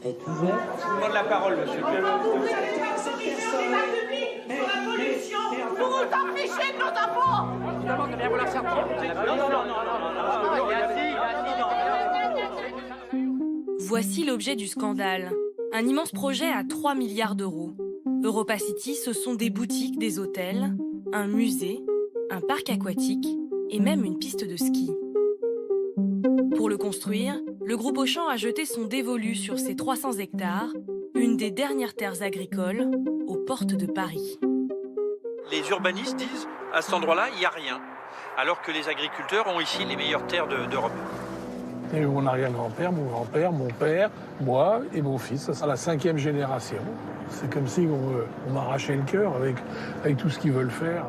est ouverte. Je vous demande la parole, monsieur. Vous vous en fichez de nos impôts. Je vous demande de bien vouloir sortir. Non, il est assis. Voici l'objet du scandale. Un immense projet à 3 milliards d'euros. EuropaCity, ce sont des boutiques, des hôtels, un musée, un parc aquatique et même une piste de ski. Pour le construire, le groupe Auchan a jeté son dévolu sur ces 300 hectares, une des dernières terres agricoles aux portes de Paris. Les urbanistes disent à cet endroit-là, il n'y a rien, alors que les agriculteurs ont ici les meilleures terres d'Europe. Et mon arrière-grand-père, mon grand-père, mon père, moi et mon fils, ça sera la 5e génération. C'est comme si on m'arrachait le cœur avec tout ce qu'ils veulent faire.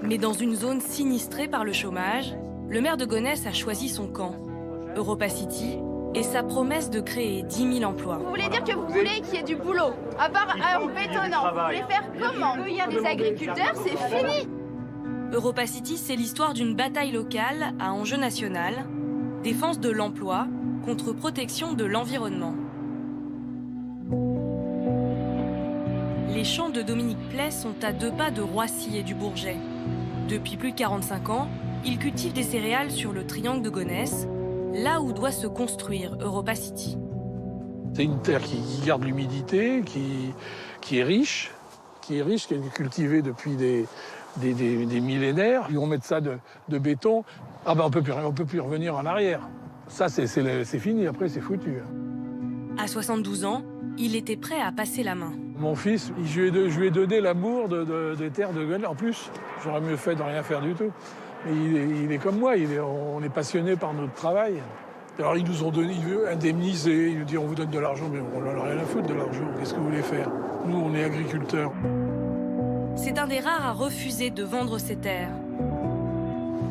Mais dans une zone sinistrée par le chômage, le maire de Gonesse a choisi son camp, EuropaCity, et sa promesse de créer 10 000 emplois. Vous voulez dire que vous voulez qu'il y ait du boulot? À part en bétonnant, vous voulez faire comment? Il y a des agriculteurs, c'est fini. EuropaCity, c'est l'histoire d'une bataille locale à enjeu national, défense de l'emploi contre protection de l'environnement. Les champs de Dominique Play sont à 2 pas de Roissy et du Bourget. Depuis plus de 45 ans, il cultive des céréales sur le triangle de Gonesse, là où doit se construire EuropaCity. C'est une terre qui garde l'humidité, qui est riche, qui est cultivée depuis des millénaires. Ils vont mettre ça de béton. Ah ben on peut plus revenir en arrière. Ça c'est fini, après c'est foutu. À 72 ans, il était prêt à passer la main. Mon fils, je lui ai donné l'amour des terres de Gonesse. En plus, j'aurais mieux fait de rien faire du tout. Mais il est comme moi, on est passionné par notre travail. Alors ils nous ont donné, ils veulent indemniser, ils nous disent on vous donne de l'argent, mais on n'en a rien à foutre de l'argent. Qu'est-ce que vous voulez faire? Nous, on est agriculteurs. C'est un des rares à refuser de vendre ses terres.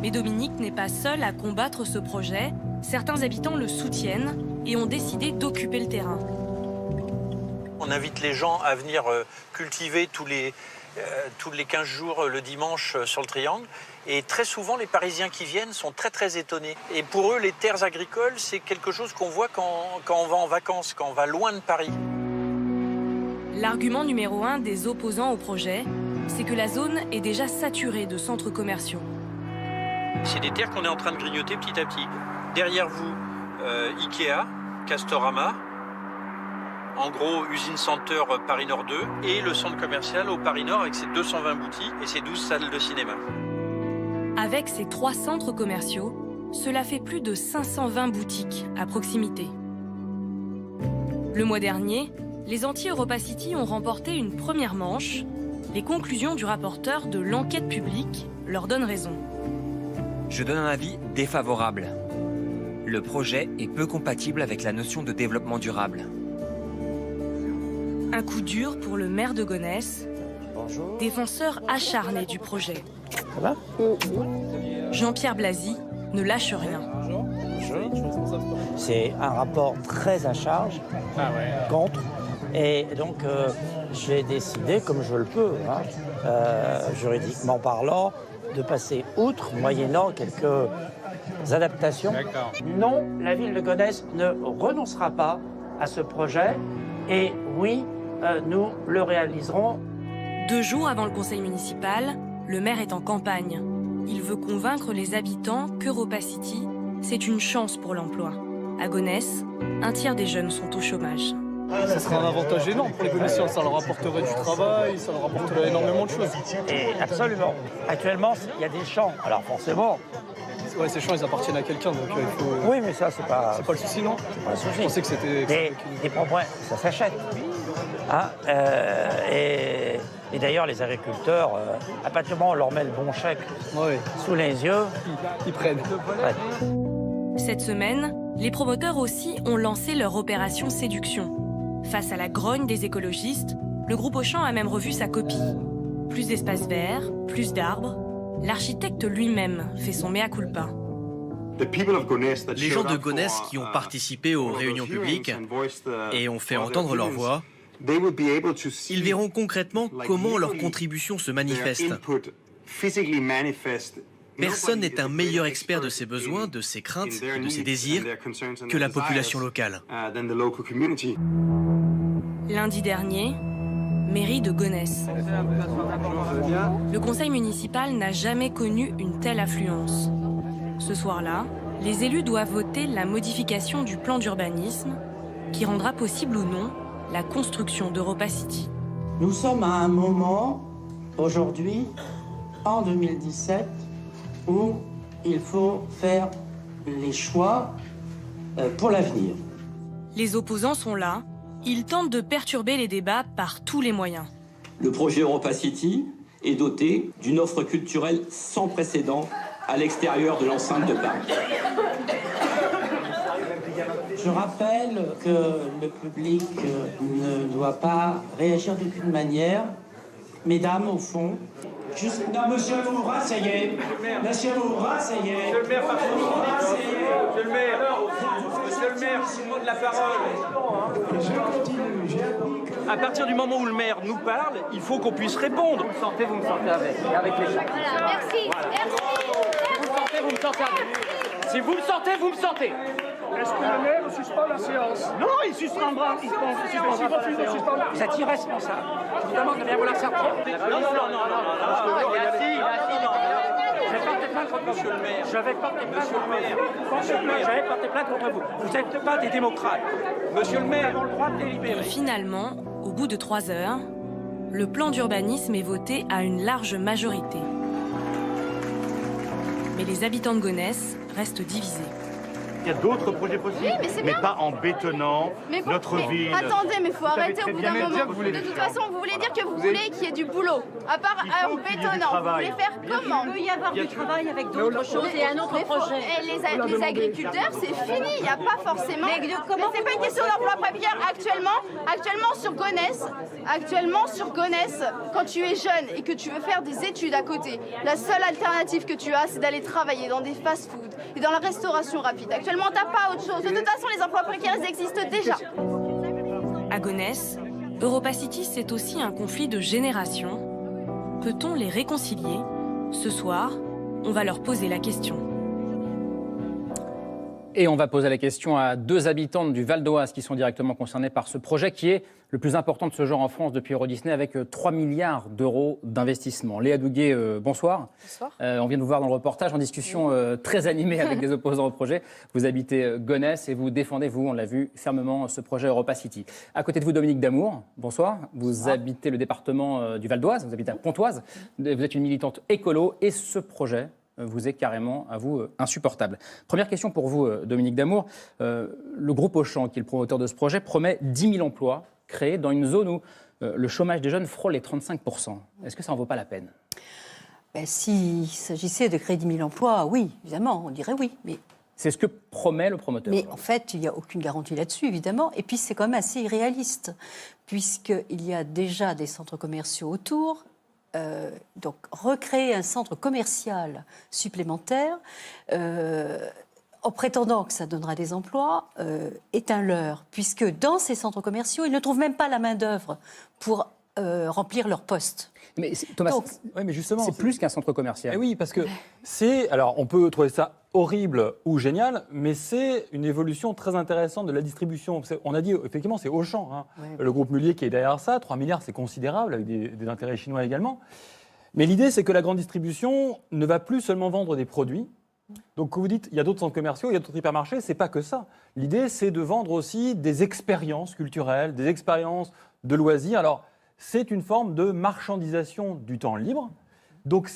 Mais Dominique n'est pas seul à combattre ce projet. Certains habitants le soutiennent et ont décidé d'occuper le terrain. On invite les gens à venir cultiver tous les 15 jours le dimanche sur le triangle. Et très souvent, les Parisiens qui viennent sont très très étonnés. Et pour eux, les terres agricoles, c'est quelque chose qu'on voit quand on va en vacances, quand on va loin de Paris. L'argument numéro 1 des opposants au projet, c'est que la zone est déjà saturée de centres commerciaux. C'est des terres qu'on est en train de grignoter petit à petit. Derrière vous, Ikea, Castorama, en gros, Usine Center Paris Nord 2 et le centre commercial au Paris Nord avec ses 220 boutiques et ses 12 salles de cinéma. Avec ces 3 centres commerciaux, cela fait plus de 520 boutiques à proximité. Le mois dernier, les anti-EuropaCity ont remporté une première manche. Les conclusions du rapporteur de l'enquête publique leur donnent raison. Je donne un avis défavorable. Le projet est peu compatible avec la notion de développement durable. Un coup dur pour le maire de Gonesse, défenseur acharné du projet. Ça va? Jean-Pierre Blasi ne lâche rien. C'est un rapport très à charge contre. Et donc, j'ai décidé, comme je le peux, juridiquement parlant, de passer outre, moyennant quelques adaptations. Non, la ville de Gonesse ne renoncera pas à ce projet. Et oui, nous le réaliserons. 2 jours avant le conseil municipal, le maire est en campagne. Il veut convaincre les habitants qu'EuropaCity, c'est une chance pour l'emploi. À Gonesse, 1/3 des jeunes sont au chômage. Ça serait un avantage énorme pour les Gonessiens, ça leur apporterait du travail, ça leur apporterait énormément de choses. Et absolument. Actuellement, il y a des champs. Alors forcément... Ouais, ces champs, ils appartiennent à quelqu'un, donc il faut... Oui, mais ça, c'est pas... C'est pas le souci, non? C'est pas le souci. Je pensais que c'était... Des propriétaires, ça s'achète. Hein, et d'ailleurs, les agriculteurs, à partir du moment où on leur met le bon chèque sous les yeux... Ils prennent. Cette semaine, les promoteurs aussi ont lancé leur opération séduction. Face à la grogne des écologistes, le groupe Auchan a même revu sa copie. Plus d'espaces verts, plus d'arbres. L'architecte lui-même fait son mea culpa. Les gens de Gonesse qui ont participé aux réunions publiques et ont fait entendre leur voix, ils verront concrètement comment leur contribution se manifeste. Personne n'est un meilleur expert de ses besoins, de ses craintes, de ses désirs que la population locale. Lundi dernier, mairie de Gonesse. Le conseil municipal n'a jamais connu une telle affluence. Ce soir-là, les élus doivent voter la modification du plan d'urbanisme qui rendra possible ou non la construction d'Europa City. Nous sommes à un moment, aujourd'hui, en 2017, où il faut faire les choix pour l'avenir. Les opposants sont là. Ils tentent de perturber les débats par tous les moyens. Le projet Europa City est doté d'une offre culturelle sans précédent à l'extérieur de l'enceinte de Paris. Je rappelle que le public ne doit pas réagir d'aucune manière. Mesdames, au fond. Non, monsieur Moura, ça y est. Monsieur Moura, ça y est. Monsieur le maire, Monsieur le maire, c'est le mot de la parole. Je continue, j'ai appris que... À partir du moment où le maire nous parle, il faut qu'on puisse répondre. Vous me sentez avec les gens. Voilà, merci, merci. Vous me sentez avec. Si vous me sentez, vous me sentez. Est-ce que le maire suspend la séance? Non, il suspendra. Vous êtes irresponsable. Je vous demande de bien vouloir sortir. Non. Je vais porter plainte contre vous. Je vais porter plainte contre vous. Je vais porter plainte contre vous. Vous n'êtes pas des démocrates. Monsieur le maire, Nous avons le droit de Et délibérer. finalement, au bout de 3 heures, le plan d'urbanisme est voté à une large majorité. Mais les habitants de Gonesse restent divisés. Il y a d'autres projets possibles, Oui, mais c'est bien. pas en bétonnant notre ville. Attendez, mais il faut arrêter au bout d'un moment. vous voulez De toute faire. façon, vous voulez dire que vous voulez qu'il y ait du boulot. À part en qu'il y ait du bétonnant, vous travail. voulez faire comment? Il peut y avoir du travail avec d'autres choses et un autre projet. Les agriculteurs, c'est fini. Il n'y a pas forcément. Mais c'est pas une question d'emploi précaire. Actuellement sur Gonesse, quand tu es jeune et que tu veux faire des études à côté, la seule alternative que tu as, c'est d'aller travailler dans des fast-foods et dans la restauration rapide. Actuellement, t'as pas autre chose. De toute façon, les emplois précaires, ils existent déjà. À Gonesse, Europa City, c'est aussi un conflit de génération. Peut-on les réconcilier? Ce soir, on va leur poser la question. Et on va poser la question à 2 habitantes du Val d'Oise qui sont directement concernées par ce projet qui est le plus important de ce genre en France depuis Euro Disney avec 3 milliards d'euros d'investissement. Léa Douguet, bonsoir. Bonsoir. On vient de vous voir dans le reportage en discussion très animée avec des opposants au projet. Vous habitez Gonesse et vous défendez, vous, on l'a vu, fermement ce projet Europa City. À côté de vous, Dominique Damour, bonsoir. Vous habitez le département du Val d'Oise, vous habitez à Pontoise. Vous êtes une militante écolo et ce projet vous est carrément, à vous, insupportable. Première question pour vous, Dominique Damour. Le groupe Auchan, qui est le promoteur de ce projet, promet 10 000 emplois créés dans une zone où le chômage des jeunes frôle les 35%. Est-ce que ça n'en vaut pas la peine? S'il s'agissait de créer 10 000 emplois, oui, évidemment, on dirait oui. Mais... C'est ce que promet le promoteur. Mais en fait, il n'y a aucune garantie là-dessus, évidemment. Et puis, c'est quand même assez irréaliste, puisqu'il y a déjà des centres commerciaux autour. Donc, recréer un centre commercial supplémentaire en prétendant que ça donnera des emplois est un leurre, puisque dans ces centres commerciaux, ils ne trouvent même pas la main-d'œuvre pour remplir leurs postes. Mais Thomas, oui, mais justement, c'est plus qu'un centre commercial. Oui, parce que c'est... Alors, on peut trouver ça horrible ou génial, mais c'est une évolution très intéressante de la distribution. On a dit, effectivement, c'est Auchan, hein, le groupe Mullier qui est derrière ça. 3 milliards, c'est considérable, avec des intérêts chinois également. Mais l'idée, c'est que la grande distribution ne va plus seulement vendre des produits. Donc, quand vous dites, il y a d'autres centres commerciaux, il y a d'autres hypermarchés, c'est pas que ça. L'idée, c'est de vendre aussi des expériences culturelles, des expériences de loisirs. Alors, c'est une forme de marchandisation du temps libre. Donc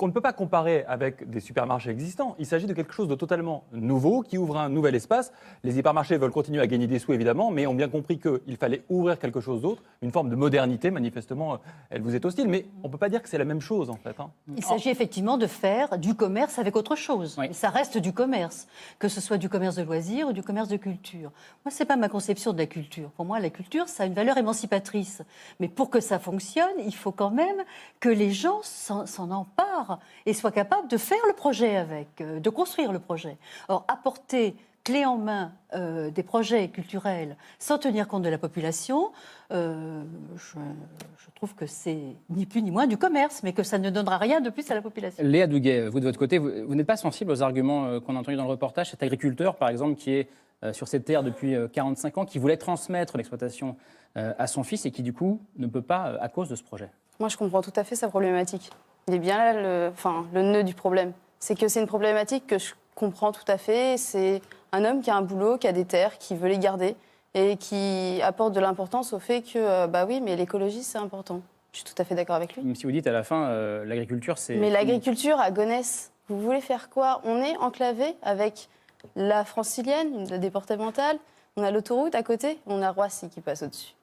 on ne peut pas comparer avec des supermarchés existants. Il s'agit de quelque chose de totalement nouveau qui ouvre un nouvel espace. Les hypermarchés veulent continuer à gagner des sous, évidemment, mais ont bien compris qu'il fallait ouvrir quelque chose d'autre, une forme de modernité. Manifestement, elle vous est hostile, mais on ne peut pas dire que c'est la même chose, en fait. Il s'agit effectivement de faire du commerce avec autre chose. Oui. Et ça reste du commerce, que ce soit du commerce de loisirs ou du commerce de culture. Moi, ce n'est pas ma conception de la culture. Pour moi, la culture, ça a une valeur émancipatrice. Mais pour que ça fonctionne, il faut quand même que les gens s'en emparent et soient capables de faire le projet avec, de construire le projet. Or, apporter clé en main des projets culturels sans tenir compte de la population, je trouve que c'est ni plus ni moins du commerce, mais que ça ne donnera rien de plus à la population. Léa Douguet, vous de votre côté, vous n'êtes pas sensible aux arguments qu'on a entendus dans le reportage, cet agriculteur par exemple qui est sur cette terre depuis 45 ans, qui voulait transmettre l'exploitation à son fils et qui du coup ne peut pas à cause de ce projet. Moi je comprends tout à fait sa problématique. Il est bien là le nœud du problème. C'est que c'est une problématique que je comprends tout à fait. C'est un homme qui a un boulot, qui a des terres, qui veut les garder et qui apporte de l'importance au fait que, bah oui, mais l'écologie, c'est important. Je suis tout à fait d'accord avec lui. Même si vous dites à la fin, l'agriculture, c'est... Mais l'agriculture à Gonesse, vous voulez faire quoi? On est enclavé avec la francilienne, la départementale, on a l'autoroute à côté, on a Roissy qui passe au-dessus.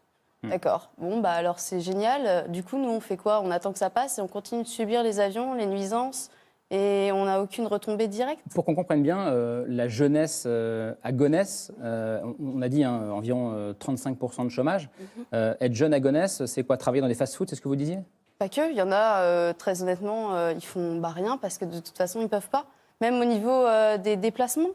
D'accord. Bon, bah alors c'est génial. Du coup, nous, on fait quoi? On attend que ça passe et on continue de subir les avions, les nuisances. Et on n'a aucune retombée directe. Pour qu'on comprenne bien, la jeunesse à Gonesse, on a dit environ 35% de chômage. Être jeune à Gonesse, c'est quoi? Travailler dans des fast-foods, c'est ce que vous disiez? Pas que, il y en a, très honnêtement, ils font rien parce que de toute façon, ils ne peuvent pas. Même au niveau des déplacements,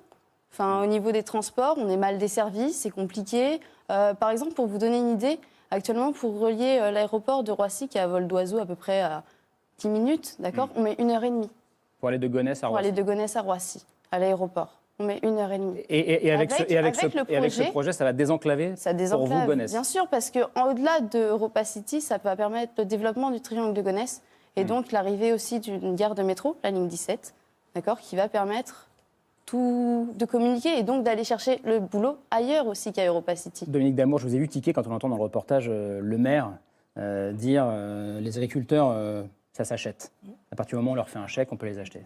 au niveau des transports, on est mal desservis, c'est compliqué. Par exemple, pour vous donner une idée, actuellement, pour relier l'aéroport de Roissy, qui a un vol d'oiseau à peu près à 10 minutes, d'accord, on met 1h30. Pour aller de Gonesse à Roissy. Pour aller de Gonesse à Roissy, à l'aéroport. On met 1h30. Et avec ce projet, ça va désenclaver pour vous Gonesse. Bien sûr, parce qu'au-delà de Europacity, ça va permettre le développement du triangle de Gonesse et donc l'arrivée aussi d'une gare de métro, la ligne 17, d'accord, qui va permettre de communiquer et donc d'aller chercher le boulot ailleurs aussi qu'à Europacity. Dominique Damour, je vous ai vu tiquer quand on entend dans le reportage le maire dire les agriculteurs... ça s'achète. À partir du moment où on leur fait un chèque, on peut les acheter.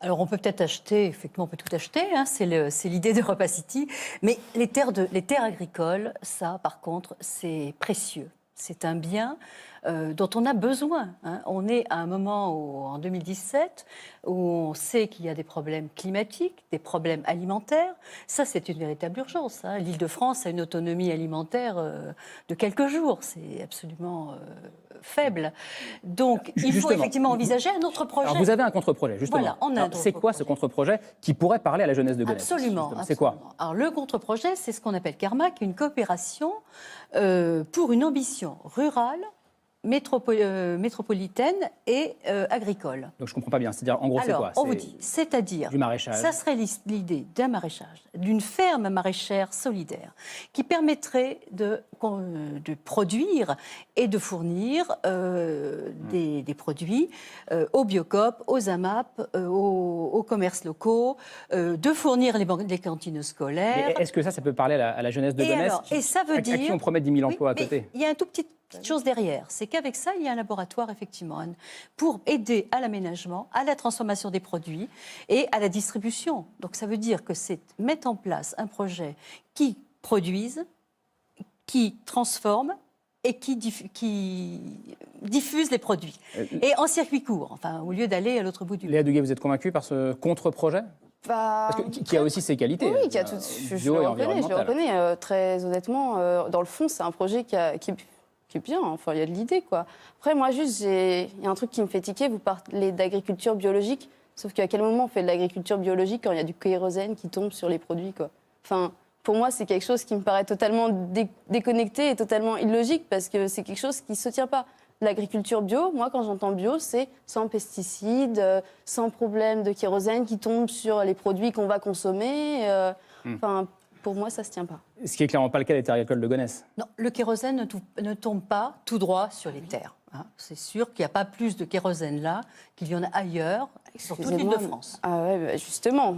Alors, on peut peut-être acheter, effectivement, on peut tout acheter, hein, c'est l'idée d'Europacity, mais les terres agricoles, ça, par contre, c'est précieux. C'est un bien dont on a besoin. Hein. On est à un moment, en 2017, où on sait qu'il y a des problèmes climatiques, des problèmes alimentaires. Ça, c'est une véritable urgence. Hein. L'Île-de-France a une autonomie alimentaire de quelques jours. C'est absolument faible. Donc, il faut effectivement envisager un autre projet. Alors, vous avez un contre-projet, justement. Voilà, c'est quoi ce contre-projet qui pourrait parler à la jeunesse de Gonesse? Absolument. C'est quoi? Alors, le contre-projet, c'est ce qu'on appelle CARMAC, une coopération pour une ambition rurale, métropolitaine et agricole. Donc je ne comprends pas bien, c'est-à-dire en gros c'est quoi? On vous dit, c'est-à-dire, du maraîchage. Ça serait l'idée d'un maraîchage, d'une ferme maraîchère solidaire qui permettrait de produire et de fournir des produits aux Biocoop, aux AMAP, aux commerces locaux, de fournir les cantines scolaires. Est-ce que ça peut parler à la jeunesse de Gonesse et ça veut dire, à qui on promet 10 000 emplois à côté? Il y a un tout petite chose derrière, c'est qu'avec ça, il y a un laboratoire, effectivement, pour aider à l'aménagement, à la transformation des produits et à la distribution. Donc ça veut dire que c'est mettre en place un projet qui produise, qui transforme et qui diffuse les produits. Et en circuit court, au lieu d'aller à l'autre bout du monde. Léa Douguet, vous êtes convaincue par ce contre-projet? Parce qui a aussi ses qualités. Oui, qui a tout, je le reconnais, très honnêtement. Dans le fond, c'est un projet qui est bien, il y a de l'idée, quoi. Après, moi, juste, il y a un truc qui me fait tiquer, vous parlez d'agriculture biologique, sauf qu'à quel moment on fait de l'agriculture biologique quand il y a du kérosène qui tombe sur les produits, quoi. Pour moi, c'est quelque chose qui me paraît totalement déconnecté et totalement illogique, parce que c'est quelque chose qui ne se tient pas. L'agriculture bio, moi, quand j'entends bio, c'est sans pesticides, sans problème de kérosène qui tombe sur les produits qu'on va consommer. Pour moi, ça ne se tient pas. Ce qui n'est clairement pas le cas des terres agricoles de Gonesse. Non, le kérosène ne tombe pas tout droit sur les terres. Hein. C'est sûr qu'il n'y a pas plus de kérosène là qu'il y en a ailleurs, sur toute l'île de France. Ah ouais, justement,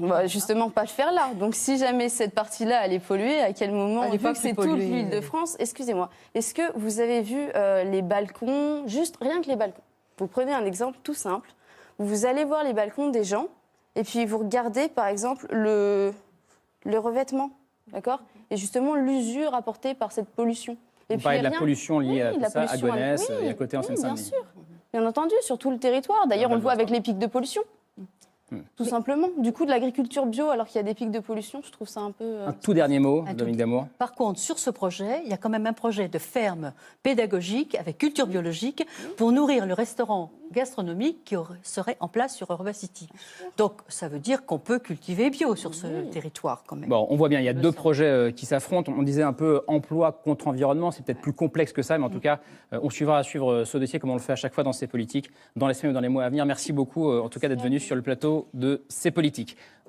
pas le faire là. Donc si jamais cette partie-là, elle est polluée, à quel moment, vu que c'est toute l'île de France, excusez-moi, est-ce que vous avez vu les balcons, juste rien que les balcons? Vous prenez un exemple tout simple, vous allez voir les balcons des gens, et puis vous regardez par exemple le revêtement. D'accord? Et justement, l'usure apportée par cette pollution. Vous parlez de la pollution liée à Gonesse et à côté en Seine-Saint-Denis. Bien sûr. Bien entendu, sur tout le territoire. D'ailleurs, on le voit avec les pics de pollution. tout simplement. Du coup, de l'agriculture bio, alors qu'il y a des pics de pollution, je trouve ça un peu... Un tout dernier mot, Dominique Damour. Par contre, sur ce projet, il y a quand même un projet de ferme pédagogique avec culture biologique pour nourrir le restaurant gastronomique qui serait en place sur Eurobacity. Donc, ça veut dire qu'on peut cultiver bio sur ce territoire quand même. Bon, on voit bien, il y a deux projets qui s'affrontent. On disait un peu emploi contre environnement, c'est peut-être plus complexe que ça, mais en tout cas, on suivra ce dossier comme on le fait à chaque fois dans ces politiques, dans les semaines ou dans les mois à venir. Merci beaucoup, en tout cas, d'être venu sur le plateau de ces politiques.